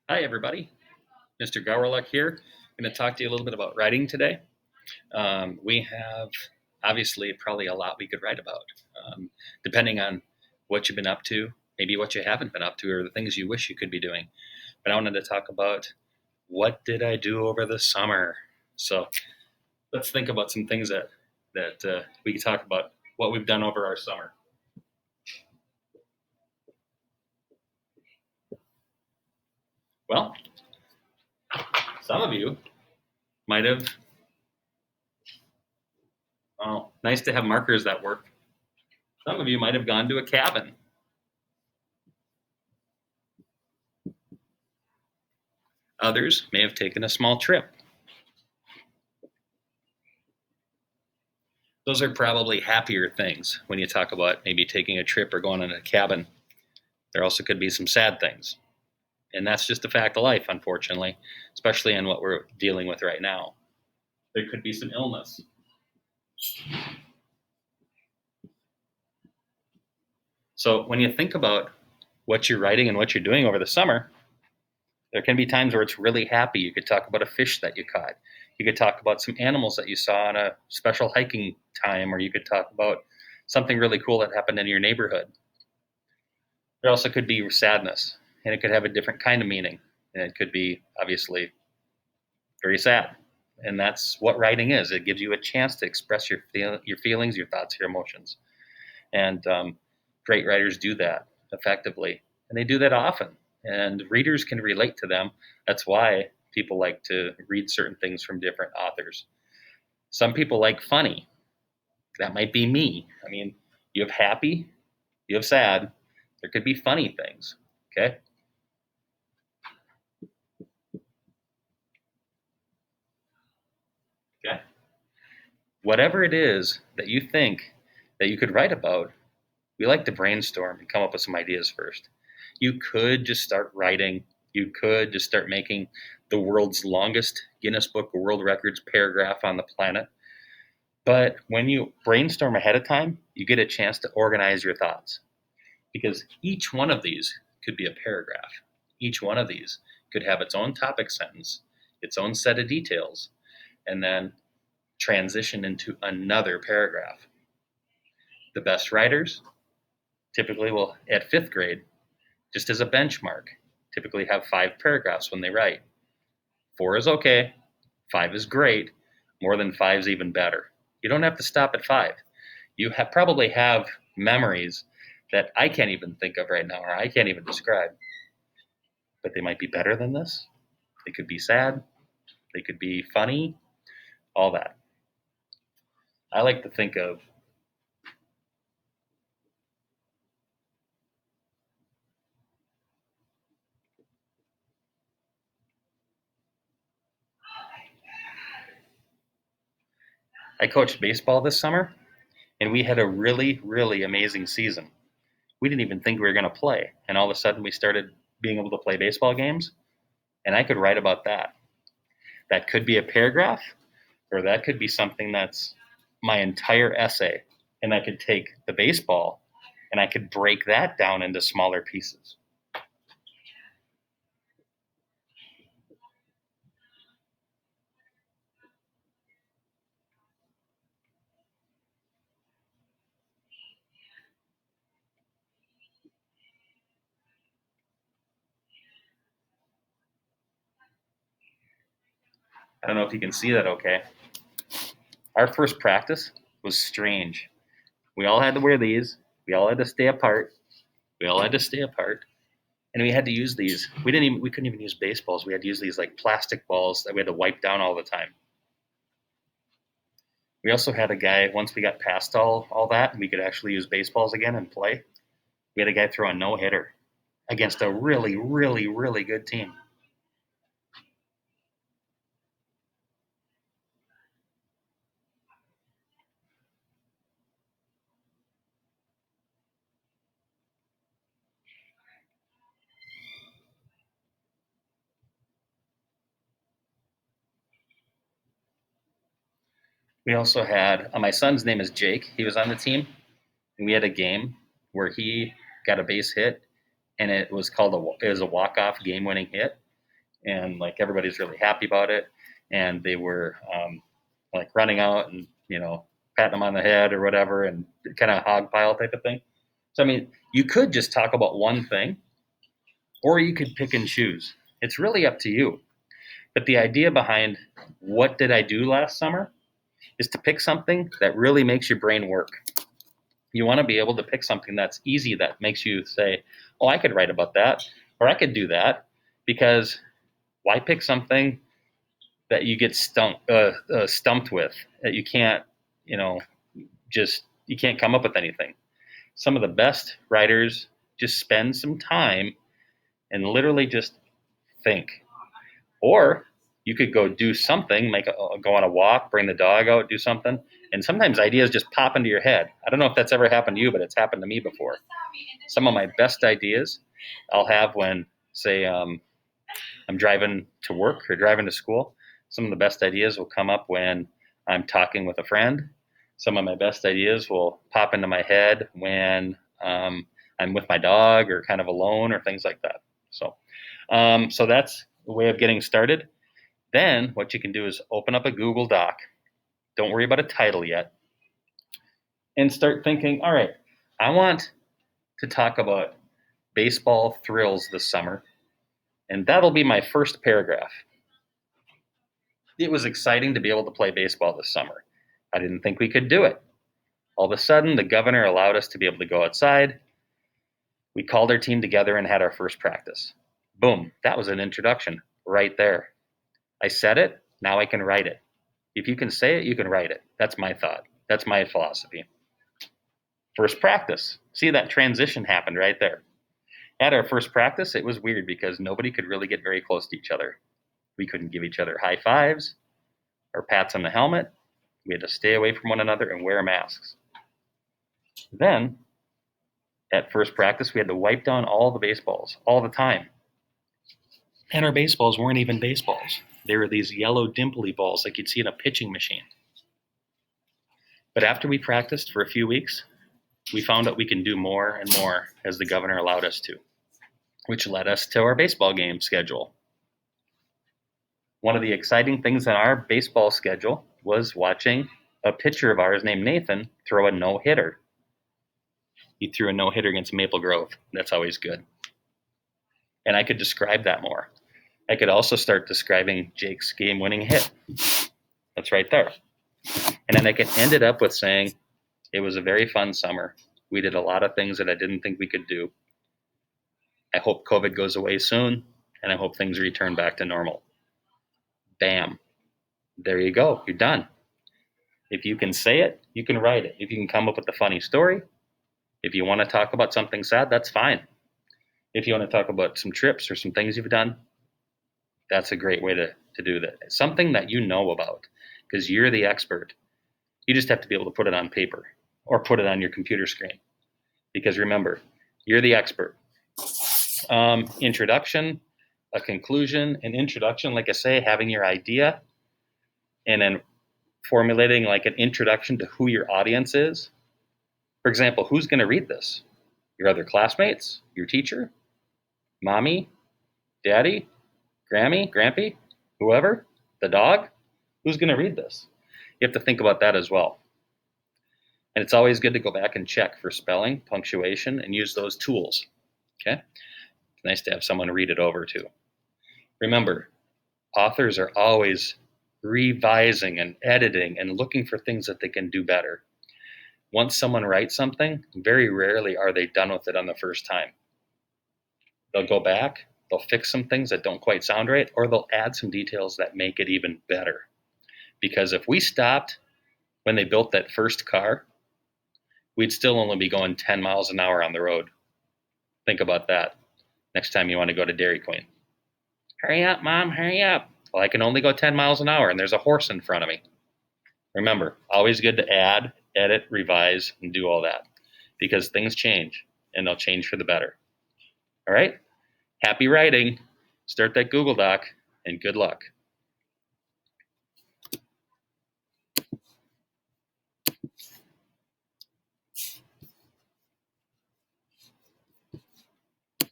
Hi, everybody. Mr. Gowerluck here. I'm going to talk to you a little bit about writing today. We have obviously probably a lot we could write about, depending on what you've been up to, maybe what you haven't been up to, or the things you wish you could be doing. But I wanted to talk about what did I do over the summer. So let's think about some things that we can talk about what we've done over our summer. Well, some of you might have. Oh, nice to have markers that work. Some of you might have gone to a cabin. Others may have taken a small trip. Those are probably happier things when you talk about maybe taking a trip or going in a cabin. There also could be some sad things. And that's just a fact of life, unfortunately, especially in what we're dealing with right now. There could be some illness. So when you think about what you're writing and what you're doing over the summer, there can be times where it's really happy. You could talk about a fish that you caught. You could talk about some animals that you saw on a special hiking time, or you could talk about something really cool that happened in your neighborhood. There also could be sadness, and it could have a different kind of meaning, and it could be obviously very sad. And that's what writing is. It gives you a chance to express your feelings, your thoughts, your emotions. And great writers do that effectively, and they do that often. And readers can relate to them. That's why people like to read certain things from different authors. Some people like funny. That might be me. I mean, you have happy, you have sad. There could be funny things. Okay. Okay. Whatever it is that you think that you could write about, we like to brainstorm and come up with some ideas first. You could just start writing. You could just start making the world's longest Guinness Book of World Records paragraph on the planet. But when you brainstorm ahead of time, you get a chance to organize your thoughts because each one of these could be a paragraph. Each one of these could have its own topic sentence, its own set of details, and then transition into another paragraph. The best writers typically will, at fifth grade, just as a benchmark, typically have 5 paragraphs when they write. 4 is okay, 5 is great, more than 5 is even better. You don't have to stop at 5. You probably have memories that I can't even think of right now or I can't even describe, but they might be better than this. They could be sad, they could be funny, all that. I like to think of I coached baseball this summer, and we had a really, really amazing season. We didn't even think we were going to play, and all of a sudden we started being able to play baseball games, and I could write about that. That could be a paragraph, or that could be something that's my entire essay, and I could take the baseball and I could break that down into smaller pieces. I don't know if you can see that okay. Our first practice was strange. We all had to wear these. We all had to stay apart. We all had to stay apart. And we had to use these. We couldn't even use baseballs. We had to use these like plastic balls that we had to wipe down all the time. We also had a guy, once we got past all that and we could actually use baseballs again and play, we had a guy throw a no hitter against a really, really, really good team. We also had my son's name is Jake. He was on the team, and we had a game where he got a base hit, and it was a walk off game winning hit. and like everybody's really happy about it, and they were like running out and patting them on the head or whatever, and kind of hog pile type of thing. So I mean, you could just talk about one thing, or you could pick and choose. It's really up to you. But the idea behind what did I do last summer is to pick something that really makes your brain work. You want to be able to pick something that's easy, that makes you say, oh, I could write about that, or I could do that, because why pick something that you get stumped with, that you can't, you can't come up with anything. Some of the best writers just spend some time and literally just think. Or you could go do something, go on a walk, bring the dog out, do something, and sometimes ideas just pop into your head. I don't know if that's ever happened to you, but it's happened to me before. Some of my best ideas I'll have when, say, I'm driving to work or driving to school. Some of the best ideas will come up when I'm talking with a friend. Some of my best ideas will pop into my head when I'm with my dog or kind of alone or things like that. So that's the way of getting started. Then what you can do is open up a Google Doc. Don't worry about a title yet. And start thinking, all right, I want to talk about baseball thrills this summer. And that'll be my first paragraph. It was exciting to be able to play baseball this summer. I didn't think we could do it. All of a sudden, the governor allowed us to be able to go outside. We called our team together and had our first practice. Boom, that was an introduction right there. I said it, now I can write it. If you can say it, you can write it. That's my thought. That's my philosophy. First practice. See, that transition happened right there. At our first practice, it was weird because nobody could really get very close to each other. We couldn't give each other high fives or pats on the helmet. We had to stay away from one another and wear masks. Then, at first practice, we had to wipe down all the baseballs all the time. And our baseballs weren't even baseballs. They were these yellow dimply balls like you'd see in a pitching machine. But after we practiced for a few weeks, we found out we can do more and more as the governor allowed us to, which led us to our baseball game schedule. One of the exciting things on our baseball schedule was watching a pitcher of ours named Nathan throw a no-hitter. He threw a no-hitter against Maple Grove. That's always good. And I could describe that more. I could also start describing Jake's game-winning hit. That's right there. And then I could end it up with saying, it was a very fun summer. We did a lot of things that I didn't think we could do. I hope COVID goes away soon, and I hope things return back to normal. Bam. There you go. You're done. If you can say it, you can write it. If you can come up with a funny story, if you want to talk about something sad, that's fine. If you want to talk about some trips or some things you've done, that's a great way to do that. Something that you know about, because you're the expert. You just have to be able to put it on paper or put it on your computer screen. Because remember, you're the expert. Introduction, a conclusion, an introduction, like I say, having your idea, and then formulating like an introduction to who your audience is. For example, who's going to read this? Your other classmates? Your teacher? Mommy? Daddy? Grammy? Grampy? Whoever? The dog? Who's going to read this? You have to think about that as well. And it's always good to go back and check for spelling, punctuation, and use those tools. Okay? It's nice to have someone read it over too. Remember, authors are always revising and editing and looking for things that they can do better. Once someone writes something, very rarely are they done with it on the first time. They'll go back, they'll fix some things that don't quite sound right, or they'll add some details that make it even better. Because if we stopped when they built that first car, we'd still only be going 10 miles an hour on the road. Think about that next time you want to go to Dairy Queen. Hurry up, Mom, hurry up. Well, I can only go 10 miles an hour and there's a horse in front of me. Remember, always good to add, edit, revise, and do all that, because things change and they'll change for the better. All right? Happy writing. Start that Google Doc and good luck.